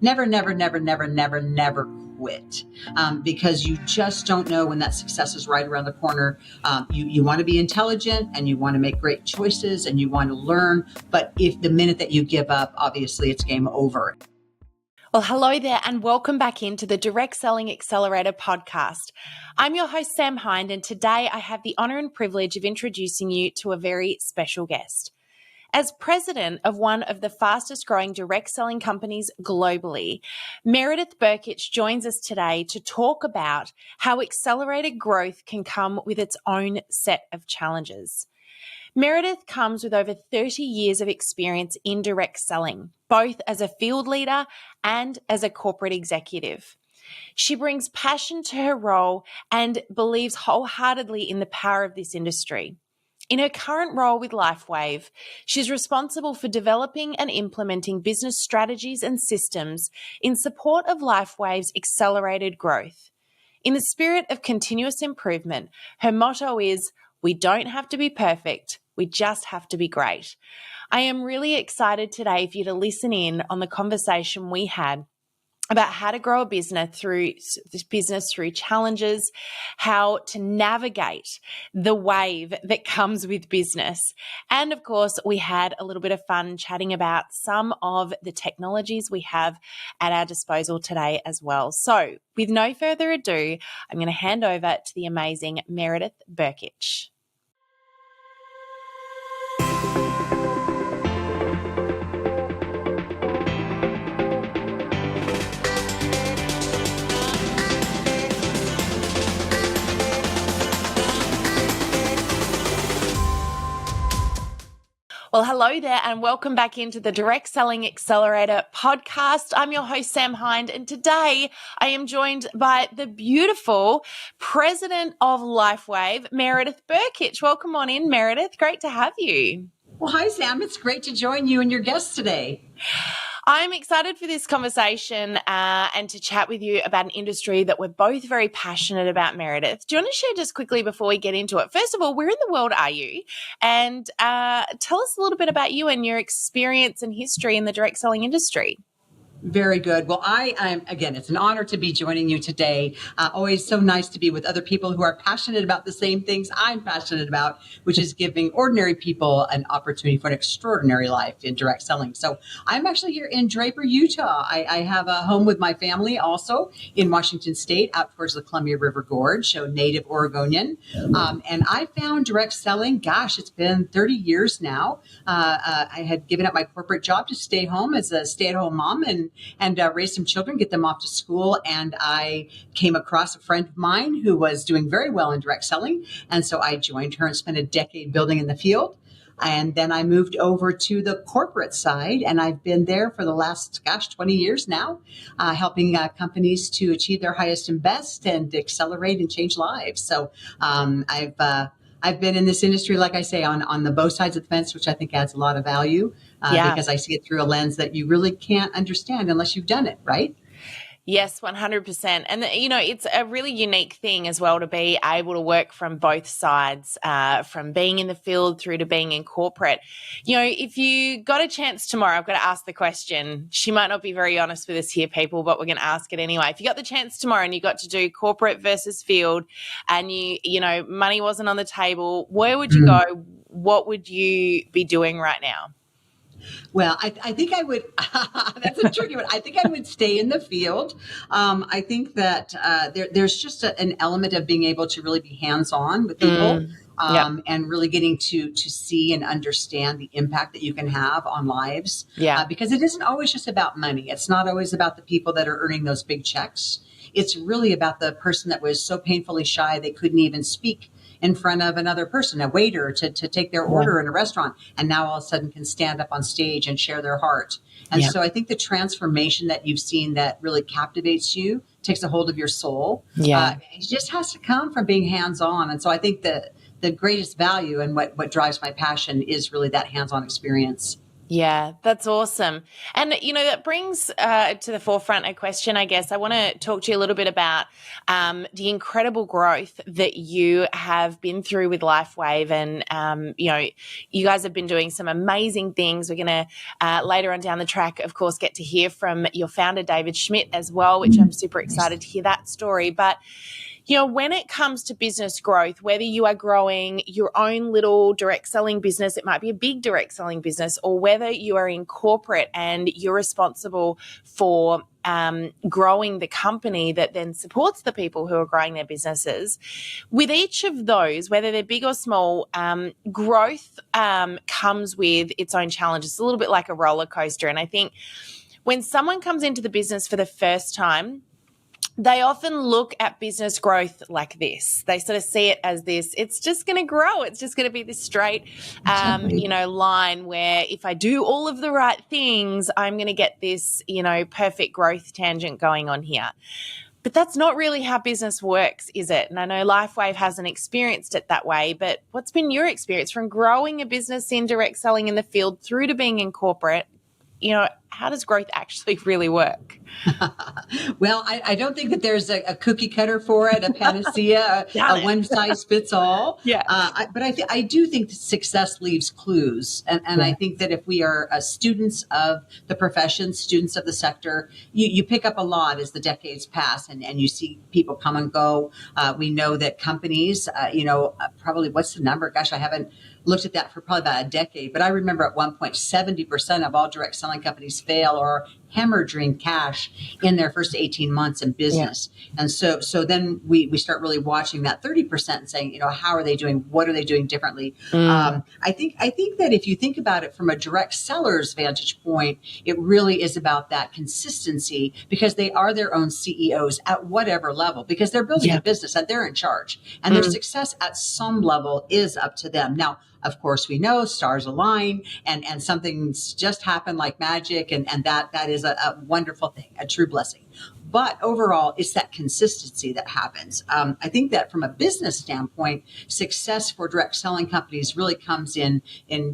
never, never, never, never, never, never quit, because you just don't know when that success is right around the corner. You want to be intelligent and you want to make great choices and you want to learn. But if the minute that you give up, obviously it's game over. Well, hello there and welcome back into the Direct Selling Accelerator podcast. I'm your host, Sam Hind, and today I have the honor and privilege of introducing you to a very special guest. As president of one of the fastest growing direct selling companies globally, Meredith Burkich joins us today to talk about how accelerated growth can come with its own set of challenges. Meredith comes with over 30 years of experience in direct selling, both as a field leader and as a corporate executive. She brings passion to her role and believes wholeheartedly in the power of this industry. In her current role with LifeWave, she's responsible for developing and implementing business strategies and systems in support of LifeWave's accelerated growth. In the spirit of continuous improvement, her motto is, "We don't have to be perfect, we just have to be great." I am really excited today for you to listen in on the conversation we had about how to grow a business through challenges, how to navigate the wave that comes with business. And of course, we had a little bit of fun chatting about some of the technologies we have at our disposal today as well. So with no further ado, I'm going to hand over to the amazing Meredith Burkich. Well, hello there and welcome back into the Direct Selling Accelerator podcast. I'm your host, Sam Hind, and today I am joined by the beautiful president of LifeWave, Meredith Burkich. Welcome on in, Meredith. Great to have you. Well, hi, Sam. It's great to join you and your guests today. I'm excited for this conversation and to chat with you about an industry that we're both very passionate about, Meredith. Do you want to share just quickly before we get into it? First of all, where in the world are you? And tell us a little bit about you and your experience and history in the direct selling industry. Very good. Well, I'm again, it's an honor to be joining you today. Always so nice to be with other people who are passionate about the same things I'm passionate about, which is giving ordinary people an opportunity for an extraordinary life in direct selling. So I'm actually here in Draper, Utah. I have a home with my family also in Washington State, out towards the Columbia River Gorge, so native Oregonian. And I found direct selling, gosh, it's been 30 years now. I had given up my corporate job to stay home as a stay-at-home mom and raise some children, get them off to school. And I came across a friend of mine who was doing very well in direct selling. And so I joined her and spent a decade building in the field. And then I moved over to the corporate side, and I've been there for the last, 20 years now, helping companies to achieve their highest and best and accelerate and change lives. So I've been in this industry, like I say, on the both sides of the fence, which I think adds a lot of value because I see it through a lens that you really can't understand unless you've done it, right? Yes, 100%. And, it's a really unique thing as well to be able to work from both sides, from being in the field through to being in corporate. If you got a chance tomorrow, I've got to ask the question. She might not be very honest with us here, people, but we're going to ask it anyway. If you got the chance tomorrow and you got to do corporate versus field and money wasn't on the table, where would you go? What would you be doing right now? Well, I think I would, that's a tricky one. I think I would stay in the field. I think that there's just an element of being able to really be hands-on with people and really getting to see and understand the impact that you can have on lives. Because it isn't always just about money. It's not always about the people that are earning those big checks. It's really about the person that was so painfully shy they couldn't even speak in front of another person, a waiter, to take their order in a restaurant, and now all of a sudden can stand up on stage and share their heart. And so I think the transformation that you've seen that really captivates you, takes a hold of your soul, it just has to come from being hands-on. And so I think that the greatest value and what drives my passion is really that hands-on experience. Yeah, that's awesome. And, that brings to the forefront a question, I guess. I want to talk to you a little bit about the incredible growth that you have been through with LifeWave. And, you guys have been doing some amazing things. We're going to, later on down the track, of course, get to hear from your founder, David Schmidt, as well, which I'm super excited to hear that story. But when it comes to business growth, whether you are growing your own little direct selling business, it might be a big direct selling business, or whether you are in corporate and you're responsible for growing the company that then supports the people who are growing their businesses. With each of those, whether they're big or small, growth comes with its own challenges. It's a little bit like a roller coaster. And I think when someone comes into the business for the first time, they often look at business growth like this. They sort of see it as this, it's just going to grow. It's just going to be this straight, line where if I do all of the right things, I'm going to get this, perfect growth tangent going on here. But that's not really how business works, is it? And I know LifeWave hasn't experienced it that way, but what's been your experience from growing a business in direct selling in the field through to being in corporate? How does growth actually really work? Well, I don't think that there's a cookie cutter for it, a panacea, a one size fits all. Yeah. But I do think that success leaves clues. And I think that if we are students of the profession, students of the sector, you pick up a lot as the decades pass and you see people come and go. We know that companies, probably what's the number? Gosh, I haven't looked at that for probably about a decade. But I remember at one point, 70% of all direct selling companies fail or hemorrhaging cash in their first 18 months in business. Yeah. And so then we start really watching that 30% and saying, how are they doing? What are they doing differently? I think that if you think about it from a direct seller's vantage point, it really is about that consistency because they are their own CEOs at whatever level, because they're building a business and they're in charge and their success at some level is up to them. Now, of course, we know stars align and something's just happened like magic. And that is a wonderful thing, a true blessing. But overall, it's that consistency that happens. I think that from a business standpoint, success for direct selling companies really comes in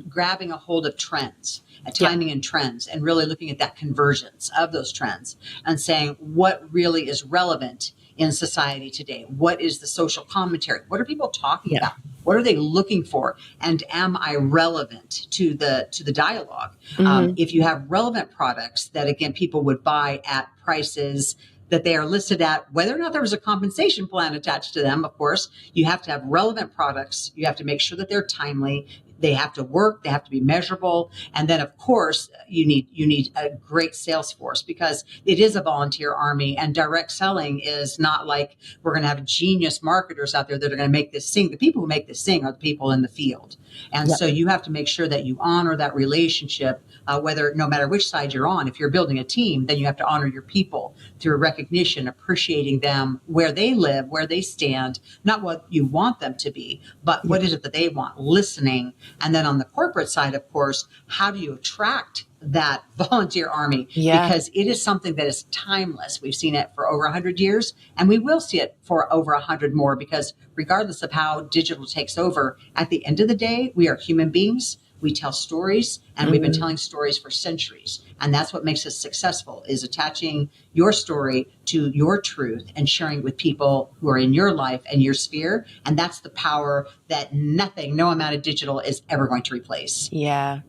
grabbing a hold of trends, timing and trends, and really looking at that convergence of those trends and saying what really is relevant in society today. What is the social commentary? What are people talking about? What are they looking for? And am I relevant to the dialogue? If you have relevant products that, again, people would buy at prices that they are listed at, whether or not there was a compensation plan attached to them, of course, you have to have relevant products. You have to make sure that they're timely. They have to work. They have to be measurable. And then, of course, you need a great sales force because it is a volunteer army. And direct selling is not like we're going to have genius marketers out there that are going to make this sing. The people who make this sing are the people in the field. And so you have to make sure that you honor that relationship, no matter which side you're on. If you're building a team, then you have to honor your people through recognition, appreciating them where they live, where they stand, not what you want them to be, but what is it that they want, listening. And then on the corporate side, of course, how do you attract that volunteer army? Because it is something that is timeless. We've seen it for over 100 years, and we will see it for over 100 more, because regardless of how digital takes over, at the end of the day, we are human beings. We tell stories, and we've been telling stories for centuries. And that's what makes us successful, is attaching your story to your truth and sharing it with people who are in your life and your sphere. And that's the power that no amount of digital is ever going to replace. Yeah,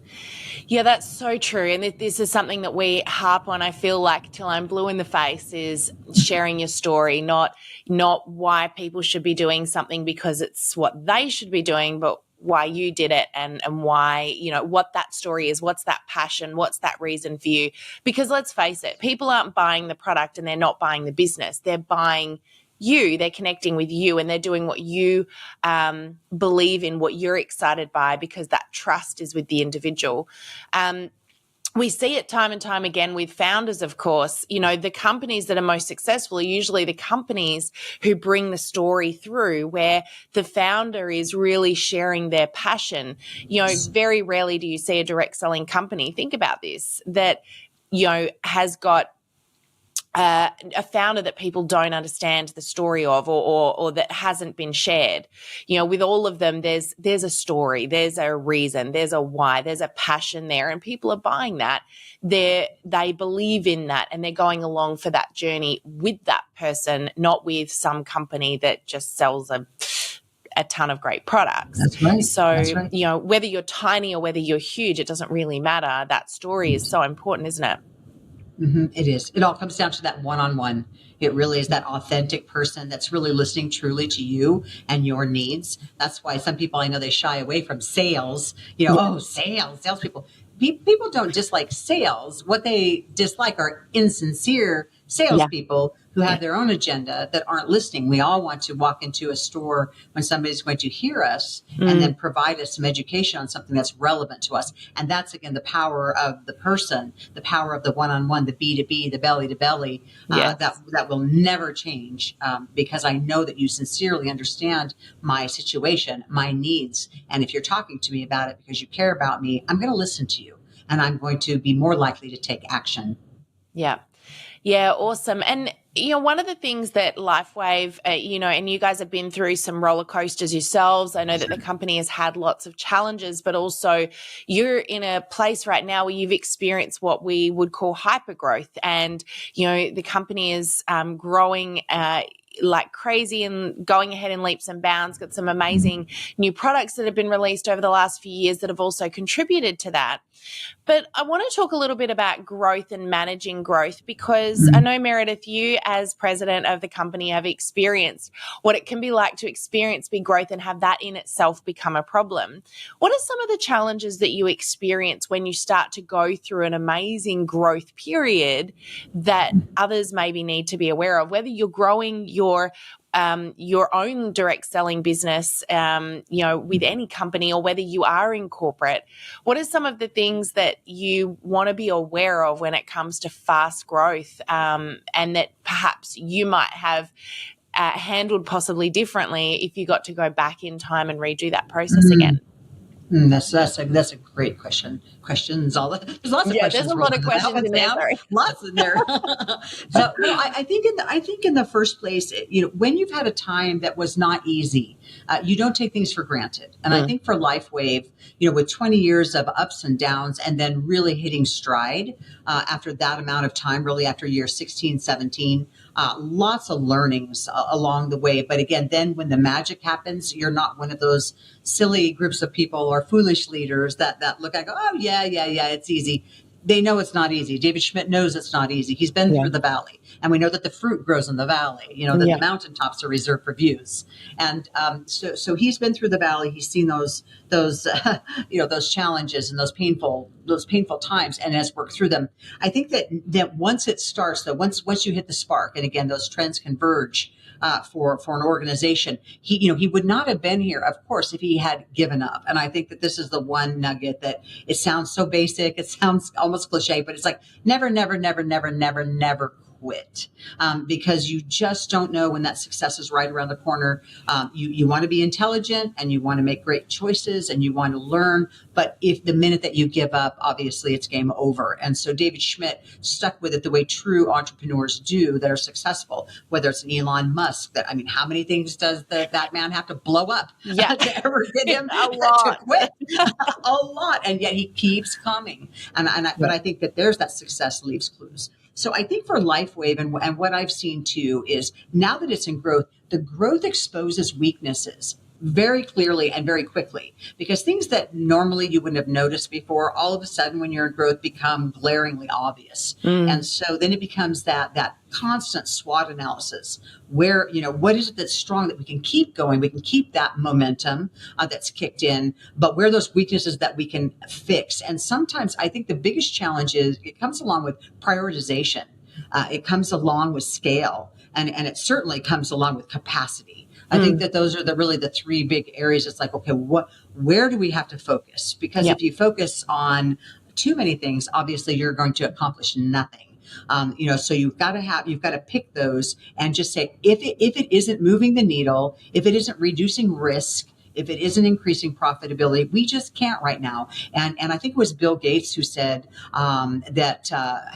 that's so true. And this is something that we harp on, I feel like, till I'm blue in the face, is sharing your story, not why people should be doing something because it's what they should be doing, but why you did it and why, what that story is, what's that passion, what's that reason for you. Because let's face it, people aren't buying the product and they're not buying the business. They're buying you, they're connecting with you, and they're doing what you believe in, what you're excited by, because that trust is with the individual. We see it time and time again with founders, of course. The companies that are most successful are usually the companies who bring the story through, where the founder is really sharing their passion. Very rarely do you see a direct selling company, think about this, that, has got a founder that people don't understand the story of, or that hasn't been shared. With all of them, there's a story, there's a reason, there's a why, there's a passion there, and people are buying that. They believe in that, and they're going along for that journey with that person, not with some company that just sells a ton of great products. That's right. So, That's right. Whether you're tiny or whether you're huge, it doesn't really matter. That story is so important, isn't it? It is. It all comes down to that one-on-one. It really is that authentic person that's really listening truly to you and your needs. That's why some people, I know, they shy away from sales. Salespeople. People don't dislike sales. What they dislike are insincere salespeople who have their own agenda that aren't listening. We all want to walk into a store when somebody's going to hear us and then provide us some education on something that's relevant to us. And that's, again, the power of the person, the power of the one-on-one, the B2B, the belly-to-belly, that will never change, because I know that you sincerely understand my situation, my needs. And if you're talking to me about it because you care about me, I'm going to listen to you, and I'm going to be more likely to take action. Yeah. Yeah, awesome. And, one of the things that LifeWave, and you guys have been through some roller coasters yourselves. I know that the company has had lots of challenges, but also you're in a place right now where you've experienced what we would call hypergrowth. And, the company is growing like crazy and going ahead in leaps and bounds, got some amazing new products that have been released over the last few years that have also contributed to that. But I want to talk a little bit about growth and managing growth, because I know, Meredith, you as president of the company have experienced what it can be like to experience big growth and have that in itself become a problem. What are some of the challenges that you experience when you start to go through an amazing growth period that others maybe need to be aware of, whether you're growing your own direct selling business, with any company, or whether you are in corporate? What are some of the things that you want to be aware of when it comes to fast growth, and that perhaps you might have handled possibly differently if you got to go back in time and redo that process again? That's a great question. There's lots of questions. There's a lot of questions in there. Sorry. Lots in there. So, I think in the first place, when you've had a time that was not easy, you don't take things for granted. And I think for LifeWave, with 20 years of ups and downs, and then really hitting stride after that amount of time, really after year 16, 17, lots of learnings along the way. But again, then when the magic happens, you're not one of those silly groups of people or foolish leaders that look and go, oh, yeah, it's easy. They know it's not easy. David Schmidt knows it's not easy. He's been through the valley, and we know that the fruit grows in the valley, that the mountaintops are reserved for views. And so he's been through the valley. He's seen those those challenges and those painful times, and has worked through them. I think that once it starts, that once you hit the spark, and again, those trends converge, for an organization, he would not have been here, of course, if he had given up. And I think that this is the one nugget that it sounds so basic, it sounds almost cliche, but it's like never quit, because you just don't know when that success is right around the corner. You want to be intelligent, and you want to make great choices, and you want to learn. But if the minute that you give up, obviously it's game over. And so David Schmidt stuck with it the way true entrepreneurs do that are successful, whether it's an Elon Musk. How many things does that man have to blow up to ever get him to quit? A lot. And yet he keeps coming. But I think that there's that success leaves clues. So I think for LifeWave, and what I've seen too, is now that it's in growth, the growth exposes weaknesses very clearly and very quickly, because things that normally you wouldn't have noticed before, all of a sudden when you're in growth, become glaringly obvious. And so then it becomes that constant SWOT analysis where, what is it that's strong that we can keep going? We can keep that momentum that's kicked in, but where are those weaknesses that we can fix? And sometimes I think the biggest challenge is it comes along with prioritization. It comes along with scale, and it certainly comes along with capacity. I think that those are really the three big areas. It's like, okay, where do we have to focus? Because if you focus on too many things, obviously you're going to accomplish nothing. So you've got to pick those and just say, if it isn't moving the needle, if it isn't reducing risk, if it isn't increasing profitability, we just can't right now. And I think it was Bill Gates who said I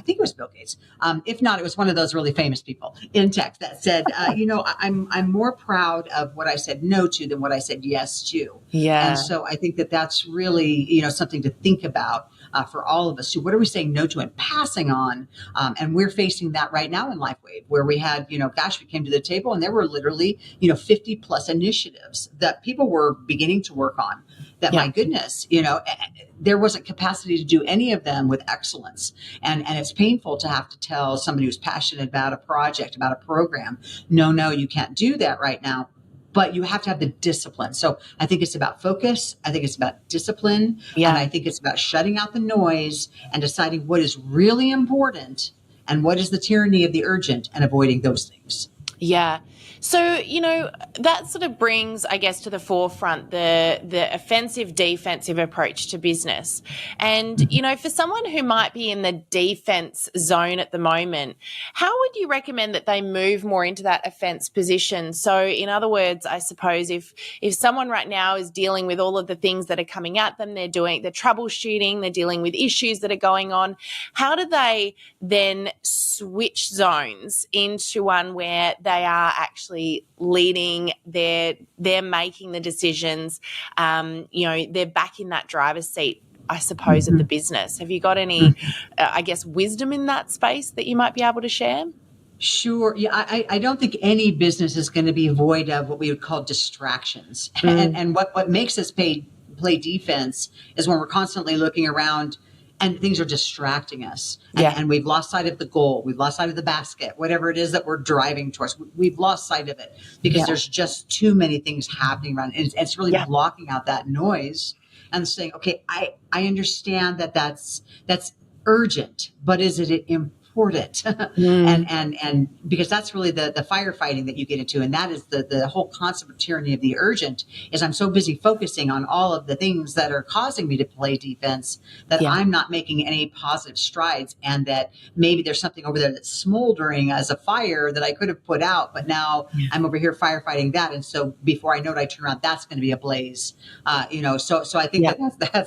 think it was Bill Gates. If not, it was one of those really famous people in tech that said, I'm more proud of what I said no to than what I said yes to. Yeah. And so I think that that's really, something to think about for all of us too. What are we saying no to and passing on? And we're facing that right now in LifeWave, where we had, we came to the table and there were literally, 50 plus initiatives that people were beginning to work on. That my goodness, there wasn't capacity to do any of them with excellence. And it's painful to have to tell somebody who's passionate about a project, about a program, no, you can't do that right now. But you have to have the discipline. So I think it's about focus. I think it's about discipline. Yeah. And I think it's about shutting out the noise and deciding what is really important and what is the tyranny of the urgent and avoiding those things. Yeah. So, that sort of brings, I guess, to the forefront the offensive defensive approach to business. And, for someone who might be in the defense zone at the moment, how would you recommend that they move more into that offense position? So, in other words, I suppose if someone right now is dealing with all of the things that are coming at them, they're troubleshooting, they're dealing with issues that are going on, how do they then switch zones into one where they are actually leading, they're making the decisions, they're back in that driver's seat, I suppose, of the business? Have you got any, wisdom in that space that you might be able to share? Sure. Yeah, I don't think any business is going to be void of what we would call distractions. And what makes us play defense is when we're constantly looking around and things are distracting us. And we've lost sight of the goal. We've lost sight of the basket, whatever it is that we're driving towards. We've lost sight of it because there's just too many things happening around. And it's really blocking out that noise and saying, okay, I understand that that's urgent, but is it important? And because that's really the firefighting that you get into. And that is the whole concept of tyranny of the urgent is I'm so busy focusing on all of the things that are causing me to play defense that I'm not making any positive strides, and that maybe there's something over there that's smoldering as a fire that I could have put out, but now I'm over here firefighting that. And so before I know it, I turn around, that's going to be a blaze. So I think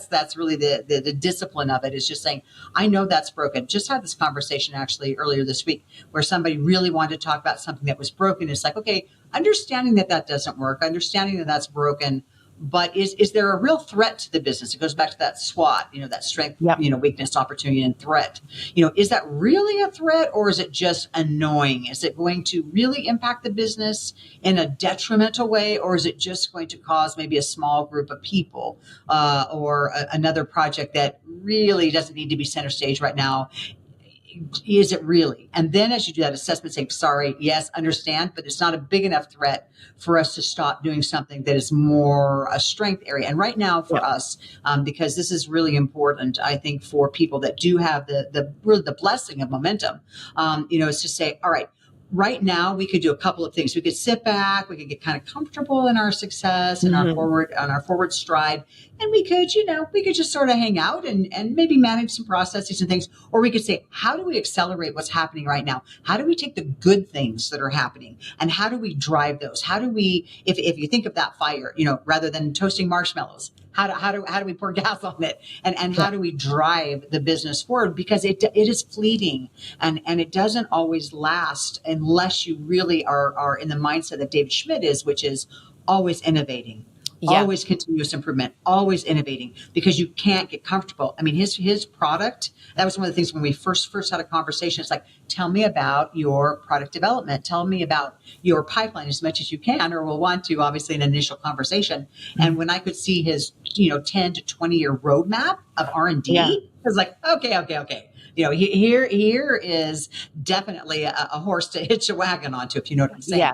that's really the discipline of it, is just saying, I know that's broken. Just had this conversation actually earlier this week where somebody really wanted to talk about something that was broken. It's like, okay, understanding that doesn't work, understanding that that's broken, but is there a real threat to the business? It goes back to that SWOT, that strength, weakness, opportunity, and threat. Is that really a threat, or is it just annoying? Is it going to really impact the business in a detrimental way, or is it just going to cause maybe a small group of people or another project that really doesn't need to be center stage right now? Is it really? And then as you do that assessment, saying, sorry, yes, understand, but it's not a big enough threat for us to stop doing something that is more a strength area. And right now for us, because this is really important, I think for people that do have the blessing of momentum, is to say, all right, right now we could do a couple of things. We could sit back, we could get kind of comfortable in our success and our forward stride. And we could just sort of hang out and maybe manage some processes and things. Or we could say, how do we accelerate what's happening right now? How do we take the good things that are happening and how do we drive those? How do we, if you think of that fire, rather than toasting marshmallows, how do we pour gas on it? And how do we drive the business forward? Because it is fleeting and it doesn't always last unless you really are in the mindset that David Schmidt is, which is always innovating. Always continuous improvement, always innovating, because you can't get comfortable. I mean, his product, that was one of the things when we first had a conversation. It's like, tell me about your product development. Tell me about your pipeline as much as you can, or will want to, obviously, in an initial conversation. And when I could see his, 10 to 20 year roadmap of R&D, I was like, okay. Here is definitely a horse to hitch a wagon onto, if you know what I'm saying.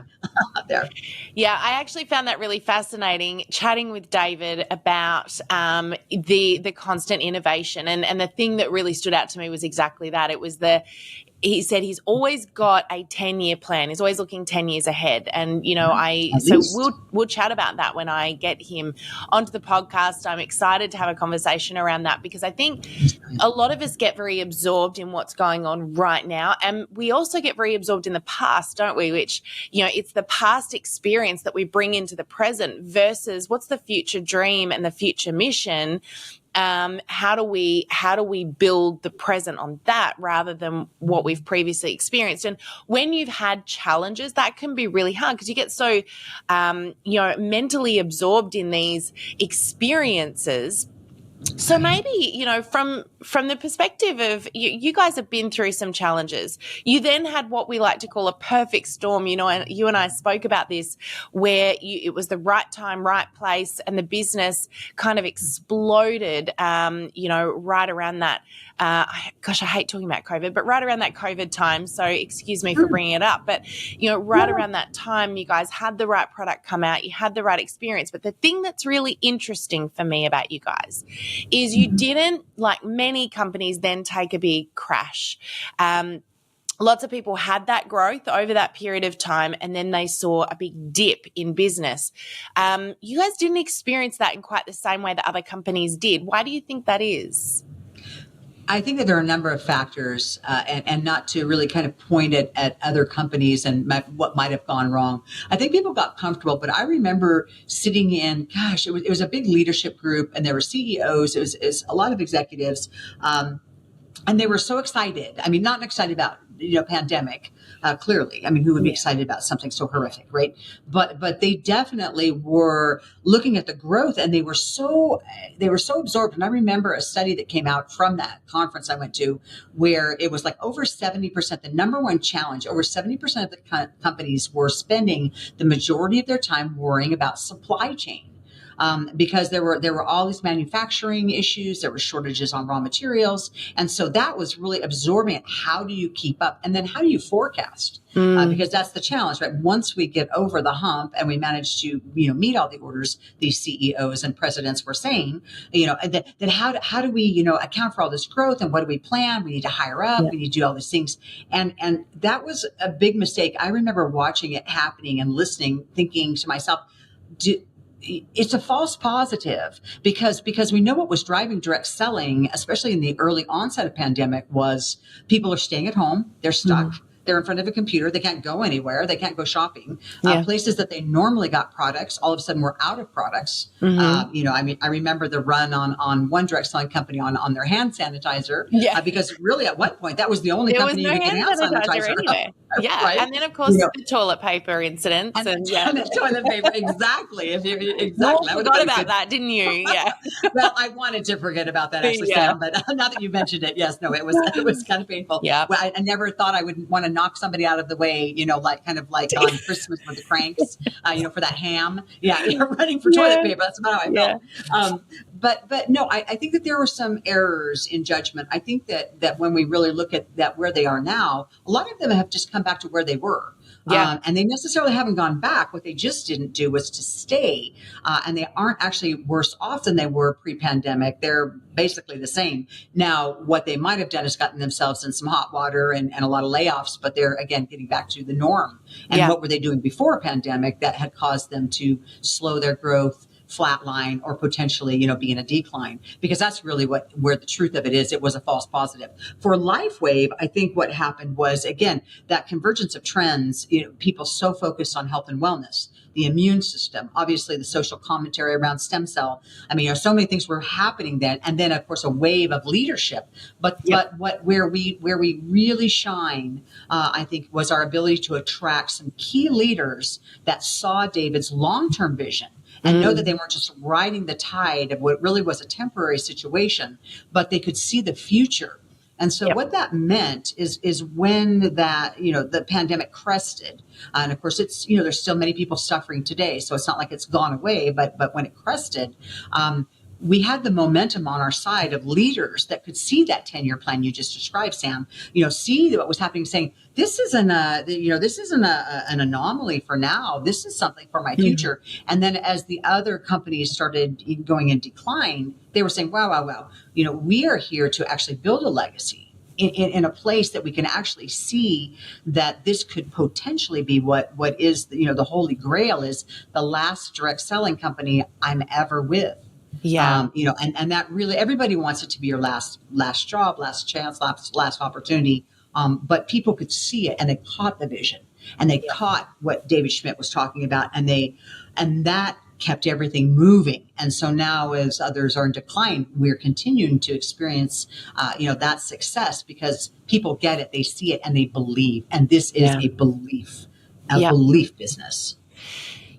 There. Yeah, I actually found that really fascinating, chatting with David about the constant innovation. And the thing that really stood out to me was exactly that. It was he said he's always got a 10-year plan. He's always looking 10 years ahead. And, At least. we'll chat about that when I get him onto the podcast. I'm excited to have a conversation around that because I think a lot of us get very absorbed in what's going on right now. And we also get very absorbed in the past, don't we? Which, it's the past experience that we bring into the present versus what's the future dream and the future mission. How do we build the present on that rather than what we've previously experienced? And when you've had challenges, that can be really hard because you get so, mentally absorbed in these experiences. So maybe, from the perspective of you guys have been through some challenges. You then had what we like to call a perfect storm, and you and I spoke about this where it was the right time, right place, and the business kind of exploded, right around that. I hate talking about COVID, but right around that COVID time. So excuse me for bringing it up, but, right around that time, you guys had the right product come out, you had the right experience. But the thing that's really interesting for me about you guys is you didn't, like many companies, then take a big crash. Lots of people had that growth over that period of time and then they saw a big dip in business. You guys didn't experience that in quite the same way that other companies did. Why do you think that is? I think that there are a number of factors, and not to really kind of point it at other companies and what might have gone wrong. I think people got comfortable, but I remember sitting in, it was a big leadership group, and there were CEOs, it was a lot of executives, and they were so excited. I mean, not excited about pandemic, clearly. I mean, who would be excited about something so horrific, right? But they definitely were looking at the growth, and they were so absorbed. And I remember a study that came out from that conference I went to, where it was like over 70%, the number one challenge, over 70% of the companies were spending the majority of their time worrying about supply chain. Because there were all these manufacturing issues, there were shortages on raw materials. And so that was really absorbing it. How do you keep up? And then how do you forecast? Because that's the challenge, right? Once we get over the hump and we manage to, meet all the orders these CEOs and presidents were saying, then how do we, account for all this growth, and what do we plan? We need to hire up, we need to do all these things. And that was a big mistake. I remember watching it happening and listening, thinking to myself, it's a false positive because we know what was driving direct selling, especially in the early onset of pandemic, was people are staying at home. They're stuck. They're in front of a computer. They can't go anywhere. They can't go shopping. Places that they normally got products, all of a sudden were out of products. I remember the run on one direct selling company on their hand sanitizer. Because really at one point that was the only company you could get hand sanitizer anyway. Right? And then of course the toilet paper incidents and the toilet paper. Exactly. Exactly. You forgot about that, didn't you? Yeah. Well, I wanted to forget about that actually, Sam, but now that you mentioned it, yes, no, it was kind of painful. Yeah. Well, I never thought I would want to knock somebody out of the way, like on Christmas with the cranks, for that ham. Yeah, you're running for toilet paper. That's about how I felt. But no, I think that there were some errors in judgment. I think that when we really look at that where they are now, a lot of them have just come back to where they were. And they necessarily haven't gone back. What they just didn't do was to stay. And they aren't actually worse off than they were pre-pandemic. They're basically the same. Now, what they might have done is gotten themselves in some hot water and a lot of layoffs, but they're, again, getting back to the norm. And what were they doing before pandemic that had caused them to slow their growth, flatline, or potentially, be in a decline? Because that's really where the truth of it is. It was a false positive. For LifeWave, I think what happened was, again, that convergence of trends, people so focused on health and wellness, the immune system, obviously the social commentary around stem cell. I mean, so many things were happening then. And then of course a wave of leadership. But where we really shine, I think, was our ability to attract some key leaders that saw David's long-term vision and know that they weren't just riding the tide of what really was a temporary situation, but they could see the future. And so what that meant is when that, the pandemic crested, and of course it's, there's still many people suffering today. So it's not like it's gone away, but when it crested, we had the momentum on our side of leaders that could see that 10-year plan you just described, Sam, see what was happening, saying, this isn't an anomaly for now. This is something for my future. And then as the other companies started going in decline, they were saying, wow, we are here to actually build a legacy. in a place that we can actually see that this could potentially be what is, the holy grail is the last direct selling company I'm ever with. Yeah. And that really, everybody wants it to be your last job, last chance, last opportunity. But people could see it and they caught the vision and they caught what David Schmidt was talking about, and that kept everything moving. And so now, as others are in decline, we're continuing to experience, that success because people get it, they see it, and they believe. And this is a belief business.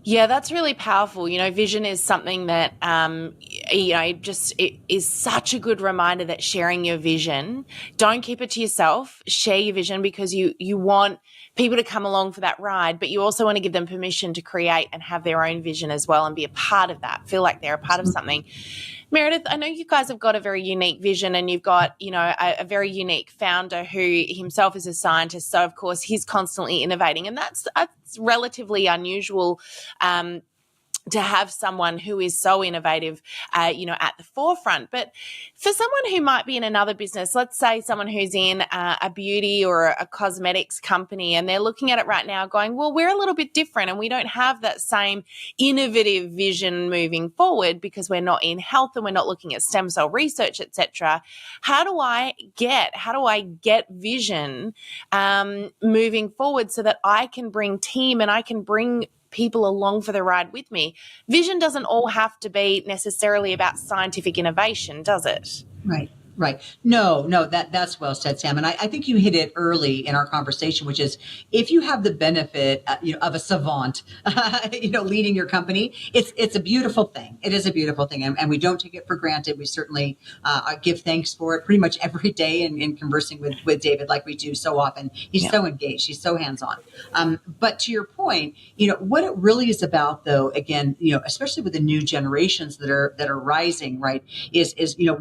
Yeah, that's really powerful. Vision is something that, it is such a good reminder that sharing your vision, don't keep it to yourself, share your vision because you want people to come along for that ride, but you also want to give them permission to create and have their own vision as well and be a part of that, feel like they're a part of something. Meredith, I know you guys have got a very unique vision and you've got, a very unique founder who himself is a scientist. So, of course, he's constantly innovating, and that's relatively unusual to have someone who is so innovative, at the forefront. But for someone who might be in another business, let's say someone who's in a beauty or a cosmetics company, and they're looking at it right now going, well, we're a little bit different and we don't have that same innovative vision moving forward because we're not in health and we're not looking at stem cell research, etc. How do I get vision moving forward so that I can bring team and I can bring people along for the ride with me? Vision doesn't all have to be necessarily about scientific innovation, does it? Right. No, that's well said, Sam. And I think you hit it early in our conversation, which is if you have the benefit, of a savant, leading your company, it's a beautiful thing. It is a beautiful thing. And we don't take it for granted. We certainly give thanks for it pretty much every day in conversing with David, like we do so often. He's so engaged. He's so hands-on. But to your point, what it really is about, though, again, especially with the new generations that are rising, right, is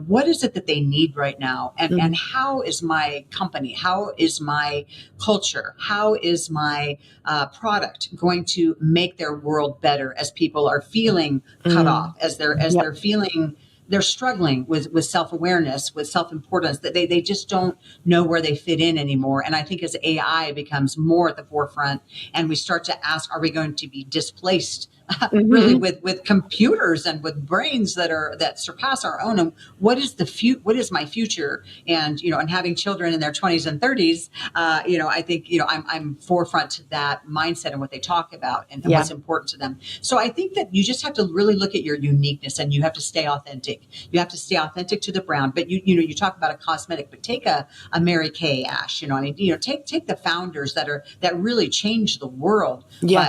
what is it that they need right now, and how is my company, how is my culture, how is my product going to make their world better as people are feeling cut off, as they're feeling they're struggling with self-awareness, with self-importance, that they just don't know where they fit in anymore. And I think as AI becomes more at the forefront and we start to ask, are we going to be displaced really with computers and with brains that surpass our own? And what is my future? And, and having children in their 20s and 30s, I think, I'm forefront to that mindset and what they talk about and what's important to them. So I think that you just have to really look at your uniqueness and you have to stay authentic. You have to stay authentic to the brand. But you talk about a cosmetic, but take a Mary Kay, Ash, take the founders that really change the world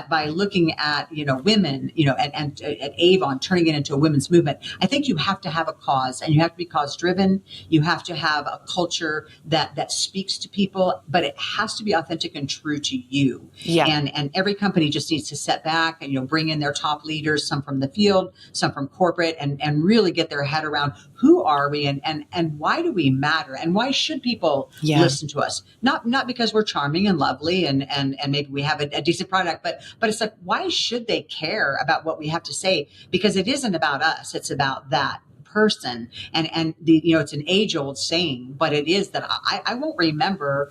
by looking at, women, and at Avon, turning it into a women's movement. I think you have to have a cause and you have to be cause driven. You have to have a culture that speaks to people, but it has to be authentic and true to you. Yeah. And every company just needs to set back and, bring in their top leaders, some from the field, some from corporate, and really get their head around who are we and why do we matter and why should people listen to us? Not because we're charming and lovely and maybe we have a decent product, but it's like, why should they care about what we have to say? Because it isn't about us. It's about that person. And it's an age old saying, but it is that I won't remember,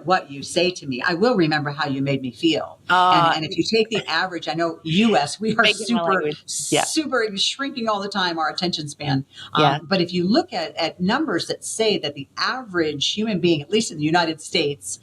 what you say to me. I will remember how you made me feel. And if you take the average, I know US, we are super shrinking all the time, our attention span. But if you look at numbers that say that the average human being, at least in the United States,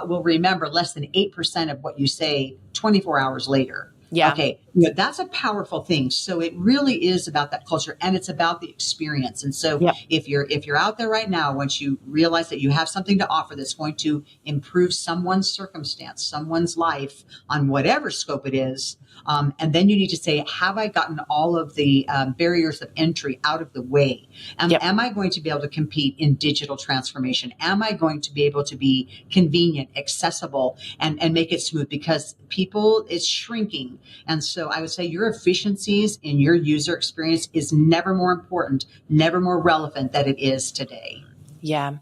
will remember less than 8% of what you say 24 hours later. Yeah. Okay. That's a powerful thing. So it really is about that culture and it's about the experience. And so if you're out there right now, once you realize that you have something to offer that's going to improve someone's circumstance, someone's life on whatever scope it is, and then you need to say, have I gotten all of the barriers of entry out of the way? Am I going to be able to compete in digital transformation? Am I going to be able to be convenient, accessible, and make it smooth? Because people is shrinking. And so I would say your efficiencies in your user experience is never more important, never more relevant than it is today. Yeah,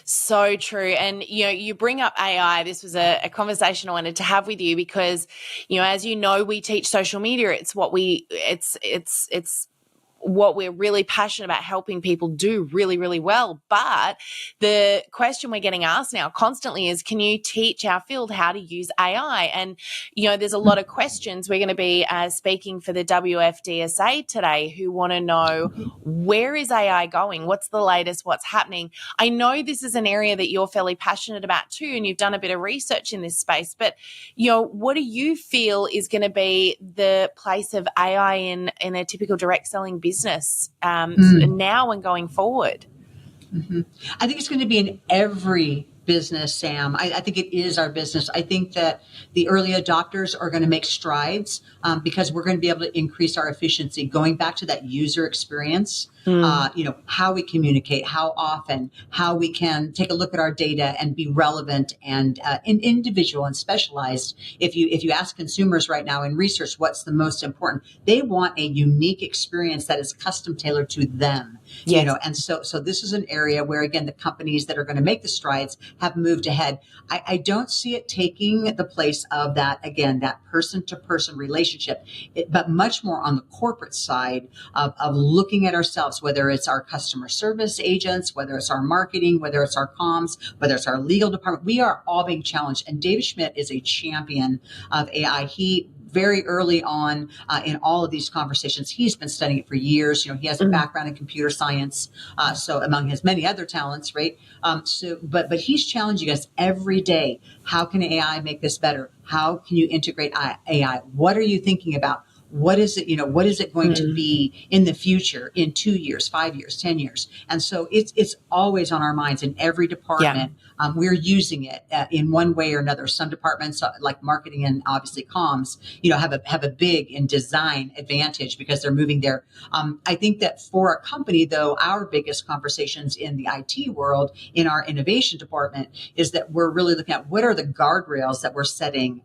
so true. And, you bring up AI. This was a conversation I wanted to have with you because, as you know, we teach social media. It's what it's what we're really passionate about helping people do really, really well. But the question we're getting asked now constantly is, can you teach our field how to use AI? And, there's a lot of questions. We're going to be speaking for the WFDSA today who want to know, where is AI going? What's the latest? What's happening? I know this is an area that you're fairly passionate about too, and you've done a bit of research in this space, but, what do you feel is going to be the place of AI in a typical direct selling business now and going forward? I think it's going to be in every business, Sam. I think it is our business. I think that the early adopters are going to make strides because we're going to be able to increase our efficiency. Going back to that user experience, how we communicate, how often, how we can take a look at our data and be relevant and individual and specialized. If you ask consumers right now in research, what's the most important? They want a unique experience that is custom tailored to them. Yes. And so this is an area where, again, the companies that are going to make the strides have moved ahead. I don't see it taking the place of that, again, that person-to-person relationship, but much more on the corporate side of looking at ourselves, whether it's our customer service agents, whether it's our marketing, whether it's our comms, whether it's our legal department. We are all being challenged. And David Schmidt is a champion of AI. He very early on in all of these conversations, he's been studying it for years. He has a background in computer science, so among his many other talents, right? But he's challenging us every day. How can AI make this better? How can you integrate AI? What are you thinking about? What is it, what is it going to be in the future, in 2 years, 5 years, 10 years? And so it's always on our minds in every department. We're using it in one way or another. Some departments like marketing and obviously comms, have a big in design advantage because they're moving there. I think that for a company, though, our biggest conversations in the IT world, in our innovation department, is that we're really looking at what are the guardrails that we're setting,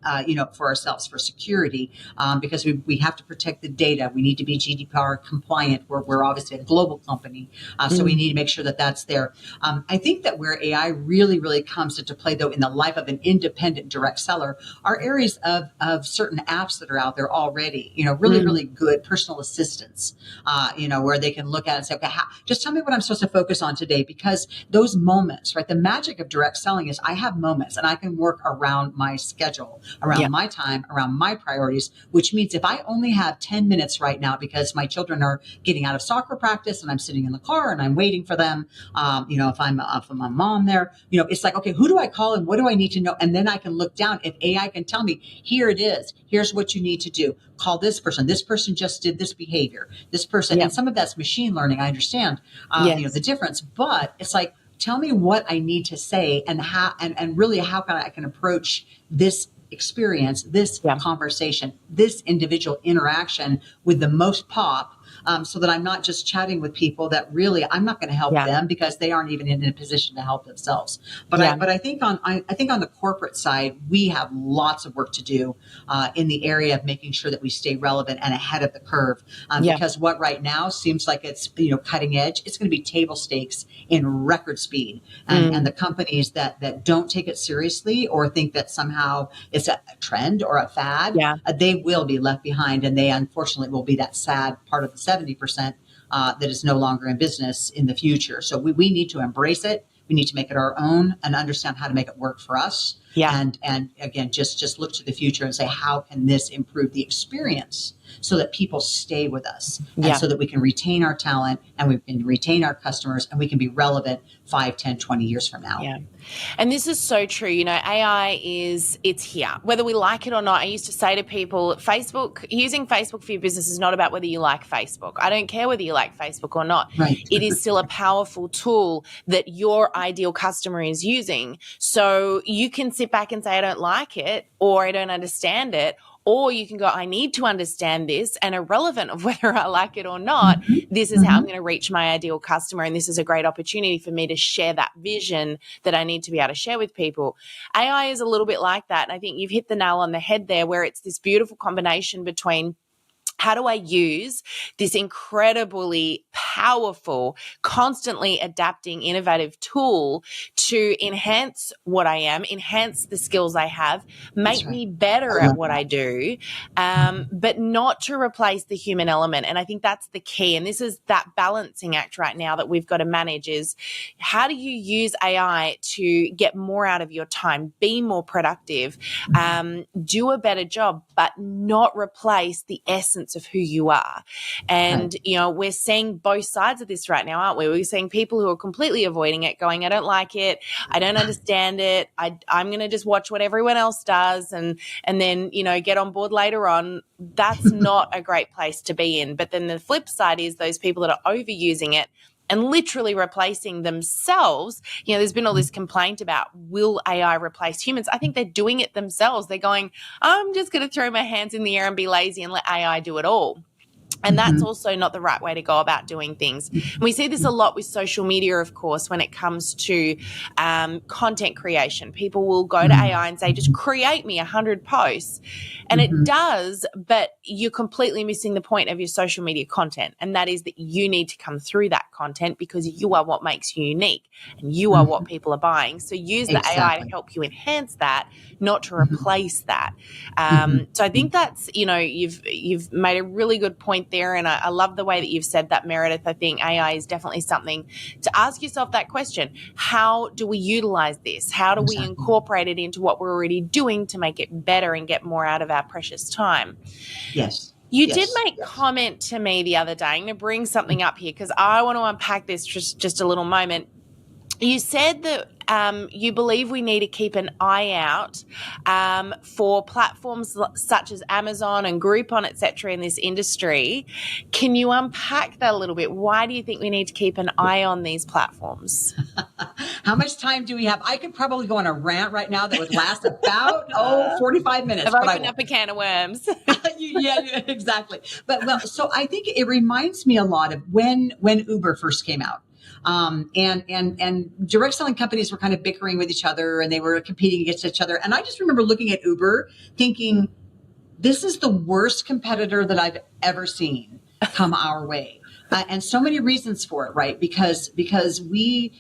for ourselves for security, because we have to protect the data. We need to be GDPR compliant. We're obviously a global company, so we need to make sure that that's there. I think that where AI really comes into play, though, in the life of an independent direct seller are areas of certain apps that are out there already, really good personal assistants, where they can look at it and say, okay, just tell me what I'm supposed to focus on today, because those moments, right? The magic of direct selling is I have moments and I can work around my schedule, around my time, around my priorities, which means if I only have 10 minutes right now because my children are getting out of soccer practice and I'm sitting in the car and I'm waiting for them, if I'm a mom there, it's like, okay, who do I call and what do I need to know? And then I can look down. If AI can tell me, here it is, here's what you need to do. Call this person. This person just did this behavior. This person, and some of that's machine learning. I understand, the difference, but it's like, tell me what I need to say and how, and really how I can approach this experience, this conversation, this individual interaction with the most pop, so that I'm not just chatting with people that really I'm not going to help them because they aren't even in a position to help themselves. But I think on the corporate side, we have lots of work to do in the area of making sure that we stay relevant and ahead of the curve. Because what right now seems like it's cutting edge, it's going to be table stakes in record speed. And the companies that don't take it seriously or think that somehow it's a trend or a fad, they will be left behind, and they unfortunately will be that sad part of the 70% that is no longer in business in the future. So we need to embrace it. We need to make it our own and understand how to make it work for us. And again, just look to the future and say, how can this improve the experience so that people stay with us and so that we can retain our talent and we can retain our customers and we can be relevant 5, 10, 20 years from now. And this is so true. AI it's here, whether we like it or not. I used to say to people, using Facebook for your business is not about whether you like Facebook. I don't care whether you like Facebook or not. Right. It is still a powerful tool that your ideal customer is using. So you can sit back and say, I don't like it, or I don't understand it. Or you can go, I need to understand this, and irrelevant of whether I like it or not, this is how I'm going to reach my ideal customer. And this is a great opportunity for me to share that vision that I need to be able to share with people. AI is a little bit like that. And I think you've hit the nail on the head there, where it's this beautiful combination between How do I use this incredibly powerful, constantly adapting, innovative tool to enhance what I am, enhance the skills I have, make me better at what I do, but not to replace the human element? And I think that's the key. And this is that balancing act right now that we've got to manage, is how do you use AI to get more out of your time, be more productive, do a better job, but not replace the essence of who you are. And, you know, we're seeing both sides of this right now, aren't we? We're seeing people who are completely avoiding it, going, I don't like it, I don't understand it, I'm going to just watch what everyone else does and then, you know, get on board later on. That's not a great place to be in. But then the flip side is those people that are overusing it and literally replacing themselves. You know, there's been all this complaint about, will AI replace humans? I think they're doing it themselves. They're going, I'm just going to throw my hands in the air and be lazy and let AI do it all. And that's also not the right way to go about doing things. And we see this a lot with social media, of course, when it comes to content creation. People will go to AI and say, just create me 100 posts. And it does, but you're completely missing the point of your social media content. And that is that you need to come through that content because you are what makes you unique and you are what people are buying. So use the AI to help you enhance that, not to replace that. So I think that's, you know, you've made a really good point there. And I love the way that you've said that, Meredith. I think AI is definitely something to ask yourself that question. How do we utilize this? How do we incorporate it into what we're already doing to make it better and get more out of our precious time? Yes. You did make comment to me the other day. I'm going to bring something up here because I want to unpack this just a little moment. You said that you believe we need to keep an eye out for platforms such as Amazon and Groupon, et cetera, in this industry. Can you unpack that a little bit? Why do you think we need to keep an eye on these platforms? How much time do we have? I could probably go on a rant right now that would last about 45 minutes. I've opened up a can of worms. yeah, exactly. But so I think it reminds me a lot of when Uber first came out. And direct selling companies were kind of bickering with each other and they were competing against each other. And I just remember looking at Uber thinking, this is the worst competitor that I've ever seen come our way. And so many reasons for it, right? Because we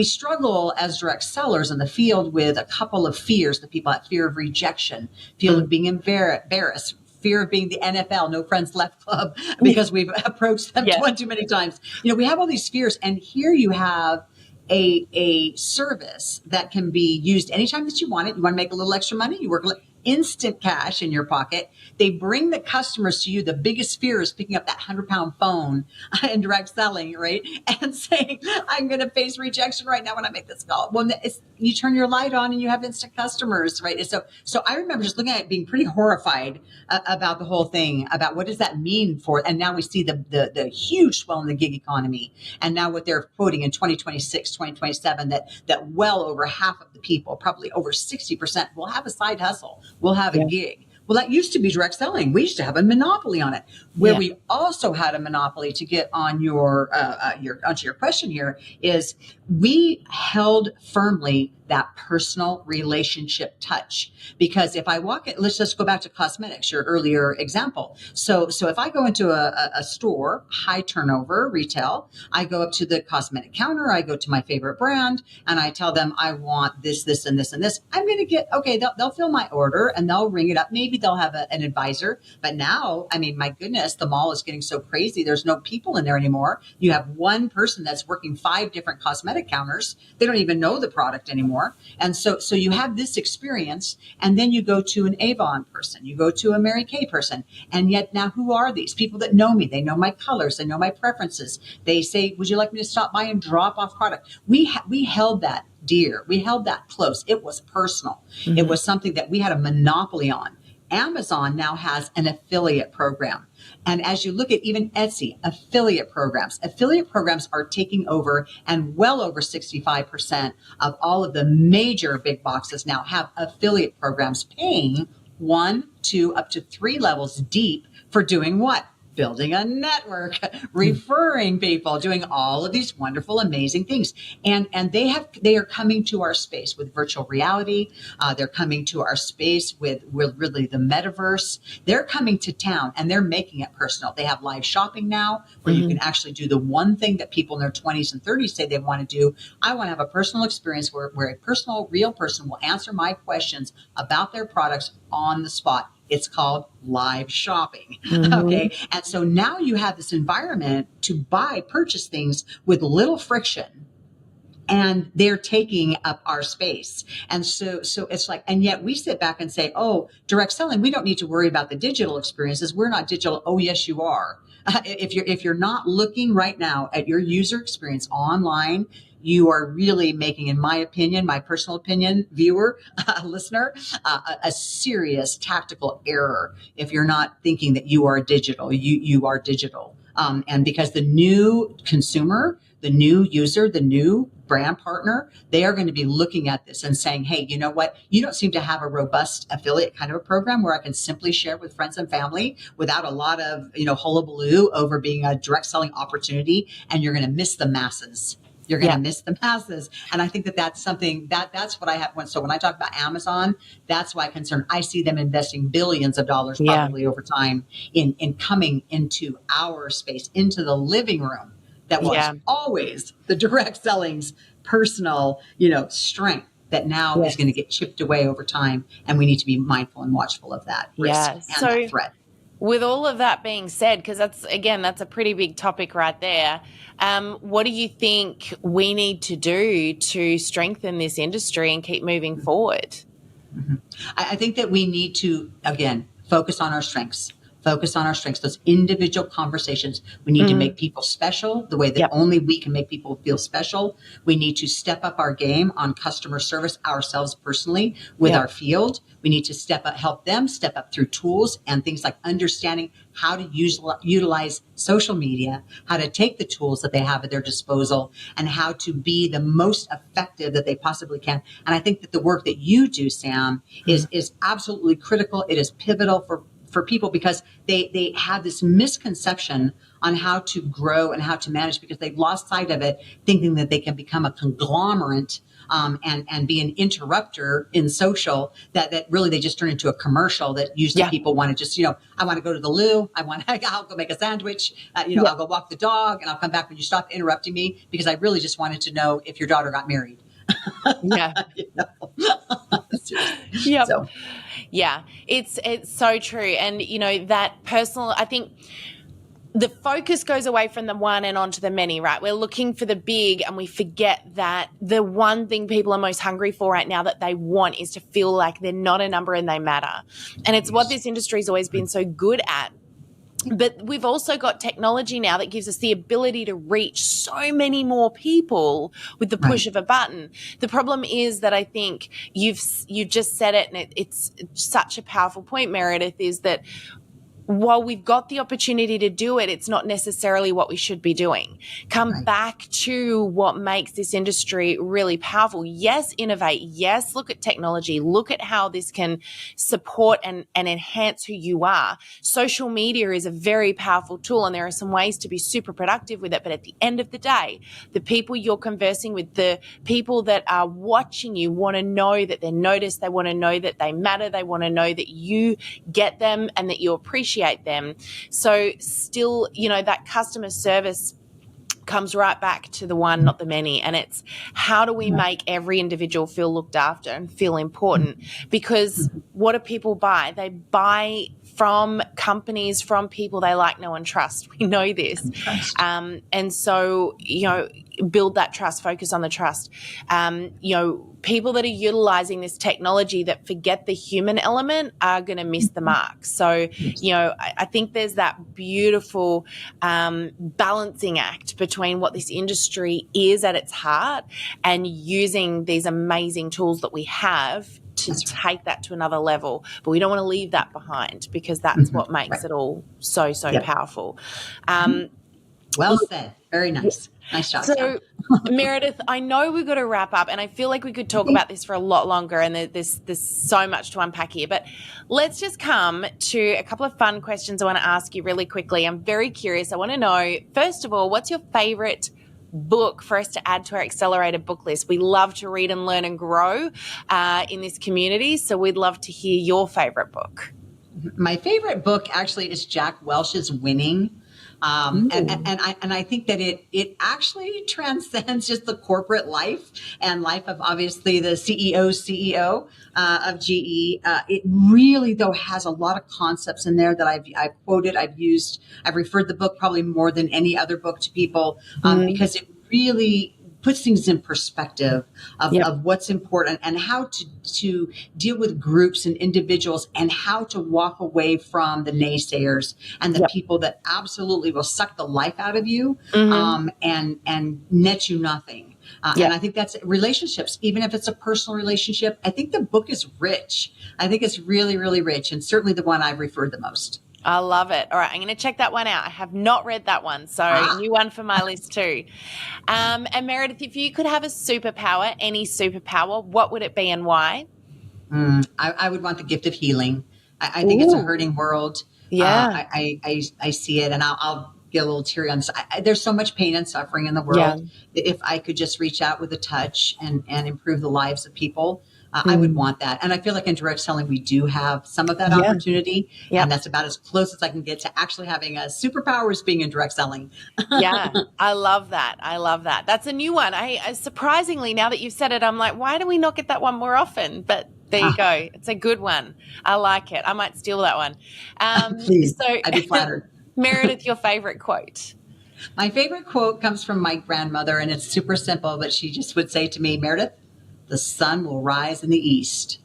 struggle as direct sellers in the field with a couple of fears that people have: fear of rejection, fear of being embarrassed, fear of being the NFL, no friends left club, because we've approached them one too many times. You know, we have all these fears, and here you have a service that can be used anytime that you want it. You want to make a little extra money, you work instant cash in your pocket. They bring the customers to you. The biggest fear is picking up that 100-pound phone in direct selling, right? And saying, I'm going to face rejection right now when I make this call. Well, you turn your light on and you have instant customers, right? So I remember just looking at it, being pretty horrified about the whole thing, about what does that mean for, and now we see the huge swell in the gig economy. And now what they're quoting in 2026, 2027, that well over half of the people, probably over 60%, will have a side hustle. We'll have a gig. Well, that used to be direct selling. We used to have a monopoly on it. Where we also had a monopoly, to get on onto your question here, is we held firmly that personal relationship touch. Because if I walk it, let's just go back to cosmetics, your earlier example. So if I go into a store, high turnover retail, I go up to the cosmetic counter, I go to my favorite brand, and I tell them I want this, this, and this, and this. I'm going to get, okay, they'll fill my order and they'll ring it up. Maybe they'll have an advisor. But now, I mean, my goodness, the mall is getting so crazy. There's no people in there anymore. You have one person that's working 5 different cosmetic counters. They don't even know the product anymore. And so you have this experience, and then you go to an Avon person, you go to a Mary Kay person, and yet now who are these people that know me? They know my colors, they know my preferences. They say, would you like me to stop by and drop off product? We held that dear. We held that close. It was personal. Mm-hmm. It was something that we had a monopoly on. Amazon now has an affiliate program. And as you look at even Etsy, affiliate programs are taking over, and well over 65% of all of the major big boxes now have affiliate programs, paying 1, 2, up to 3 levels deep for doing what? building a network, referring people, doing all of these wonderful, amazing things. And they are coming to our space with virtual reality. They're coming to our space with really the metaverse. They're coming to town and they're making it personal. They have live shopping now where you can actually do the one thing that people in their 20s and 30s say they want to do. I want to have a personal experience where a personal, real person will answer my questions about their products on the spot. It's called live shopping. Okay. And so now you have this environment to purchase things with little friction. And they're taking up our space. And so it's like, and yet we sit back and say, oh, direct selling, we don't need to worry about the digital experiences. We're not digital. Oh, yes, you are. If you're not looking right now at your user experience online, you are really making, in my opinion, my personal opinion, viewer, listener, a serious tactical error if you're not thinking that you are digital. You are digital. And because the new consumer, the new user, the new brand partner, they are going to be looking at this and saying, hey, you know what? You don't seem to have a robust affiliate kind of a program where I can simply share with friends and family without a lot of, hullabaloo over being a direct selling opportunity. And you're going to miss the masses. You're going to miss the masses. And I think that's something that's what I have. So when I talk about Amazon, that's why I'm concerned. I see them investing billions of dollars probably over time in coming into our space, into the living room that was always the direct selling's personal, strength that now is going to get chipped away over time. And we need to be mindful and watchful of that risk and that threat. With all of that being said, because that's a pretty big topic right there. What do you think we need to do to strengthen this industry and keep moving forward? I think that we need to, again, focus on our strengths. Focus on our strengths, those individual conversations. We need to make people special the way that only we can make people feel special. We need to step up our game on customer service ourselves personally with our field. We need to help them step up through tools and things like understanding how to utilize social media, how to take the tools that they have at their disposal, and how to be the most effective that they possibly can. And I think that the work that you do, Sam, is absolutely critical. It is pivotal for people because they have this misconception on how to grow and how to manage because they've lost sight of it, thinking that they can become a conglomerate and be an interrupter in social that really they just turn into a commercial that usually people want to just, I want to go to the loo. I'll go make a sandwich. I'll go walk the dog and I'll come back when you stop interrupting me because I really just wanted to know if your daughter got married. Yeah, it's so true. And, that personal, I think the focus goes away from the one and onto the many, right? We're looking for the big and we forget that the one thing people are most hungry for right now that they want is to feel like they're not a number and they matter. And it's what this industry has always been so good at. But we've also got technology now that gives us the ability to reach so many more people with the push of a button. The problem is that I think you've just said it, and it's such a powerful point, Meredith, is that while we've got the opportunity to do it, it's not necessarily what we should be doing. Come back to what makes this industry really powerful. Yes, innovate. Yes, look at technology. Look at how this can support and enhance who you are. Social media is a very powerful tool, and there are some ways to be super productive with it. But at the end of the day, the people you're conversing with, the people that are watching you want to know that they're noticed. They want to know that they matter. They want to know that you get them and that you appreciate them. So still, that customer service comes right back to the one, not the many. And it's how do we make every individual feel looked after and feel important? Because what do people buy? They buy from companies, from people they like, know, and trust. We know this. And so, build that trust, focus on the trust. People that are utilizing this technology that forget the human element are going to miss the mark. So, I think there's that beautiful balancing act between what this industry is at its heart and using these amazing tools that we have to take that to another level. But we don't want to leave that behind because that's what makes it all so powerful. Well said. Very nice. Nice job. So Meredith, I know we've got to wrap up, and I feel like we could talk about this for a lot longer, and there's so much to unpack here. But let's just come to a couple of fun questions I want to ask you really quickly. I'm very curious. I want to know, first of all, what's your favorite book for us to add to our accelerated book list? We love to read and learn and grow in this community, so we'd love to hear your favorite book. My favorite book actually is Jack Welch's Winning. And I think that it actually transcends just the corporate life and life of obviously the CEO of GE. It really though has a lot of concepts in there that I've quoted, I've used, I've referred the book probably more than any other book to people because it really puts things in perspective of what's important and how to deal with groups and individuals and how to walk away from the naysayers and the people that absolutely will suck the life out of you and net you nothing. And I think that's relationships, even if it's a personal relationship. I think the book is rich. I think it's really, really rich, and certainly the one I've referred the most. I love it. All right, I'm going to check that one out. I have not read that one, so new one for my list too. And Meredith, if you could have a superpower, any superpower, what would it be and why? I would want the gift of healing. I think it's a hurting world. Yeah. I see it, and I'll get a little teary on this. There's so much pain and suffering in the world. If I could just reach out with a touch and improve the lives of people, I would want that. And I feel like in direct selling, we do have some of that opportunity. And that's about as close as I can get to actually having a superpower as being in direct selling. Yeah, I love that. I love that. That's a new one. I surprisingly, now that you've said it, I'm like, why do we not get that one more often? But there you go. It's a good one. I like it. I might steal that one. Please, I'd be flattered. Meredith, your favorite quote? My favorite quote comes from my grandmother, and it's super simple, but she just would say to me, Meredith, the sun will rise in the east.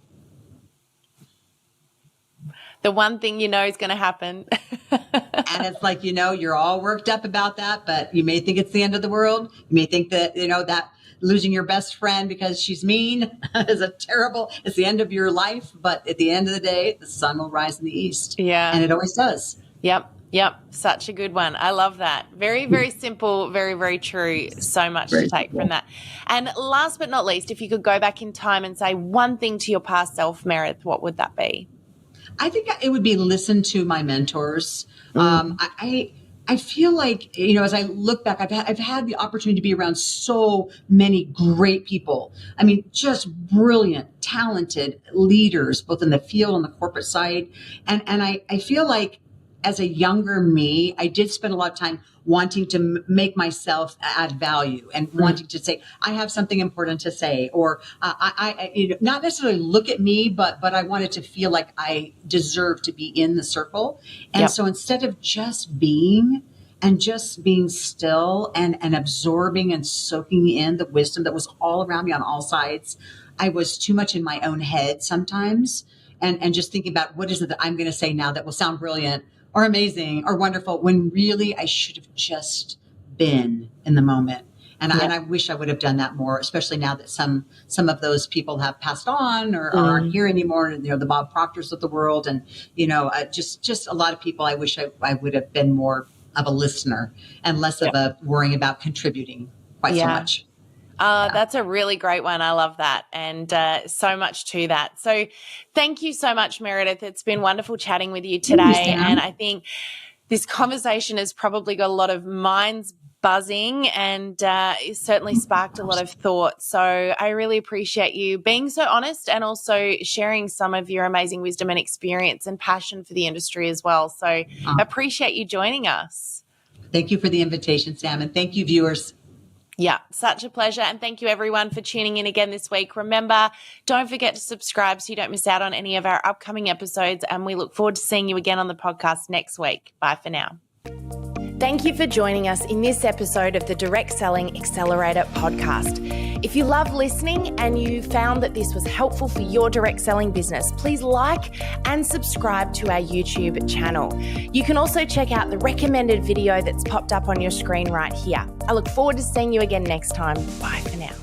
The one thing you know is going to happen. And it's like, you're all worked up about that, but you may think it's the end of the world. You may think that, that losing your best friend because she's mean is it's the end of your life. But at the end of the day, the sun will rise in the east. Yeah. And it always does. Yep. Such a good one. I love that. Very, very simple, very, very true. So much to take from that. And last but not least, if you could go back in time and say one thing to your past self, Meredith, what would that be? I think it would be listen to my mentors. I feel like, as I look back, I've had the opportunity to be around so many great people. I mean, just brilliant, talented leaders, both in the field and the corporate side. And I feel like as a younger me, I did spend a lot of time wanting to make myself add value and wanting to say, I have something important to say, or I not necessarily look at me, but I wanted to feel like I deserve to be in the circle. And so instead of just being still and absorbing and soaking in the wisdom that was all around me on all sides, I was too much in my own head sometimes and just thinking about what is it that I'm going to say now that will sound brilliant or amazing or wonderful, when really I should have just been in the moment. And I wish I would have done that more, especially now that some of those people have passed on or aren't here anymore. The Bob Proctors of the world, and just a lot of people. I wish I would have been more of a listener and less of a worrying about contributing quite so much. That's a really great one. I love that. And so much to that. So thank you so much, Meredith. It's been wonderful chatting with you today. And I think this conversation has probably got a lot of minds buzzing and it certainly sparked a lot of thought. So I really appreciate you being so honest and also sharing some of your amazing wisdom and experience and passion for the industry as well. So appreciate you joining us. Thank you for the invitation, Sam. And thank you, viewers. Yeah, such a pleasure. And thank you everyone for tuning in again this week. Remember, don't forget to subscribe so you don't miss out on any of our upcoming episodes. And we look forward to seeing you again on the podcast next week. Bye for now. Thank you for joining us in this episode of the Direct Selling Accelerator podcast. If you love listening and you found that this was helpful for your direct selling business, please like and subscribe to our YouTube channel. You can also check out the recommended video that's popped up on your screen right here. I look forward to seeing you again next time. Bye for now.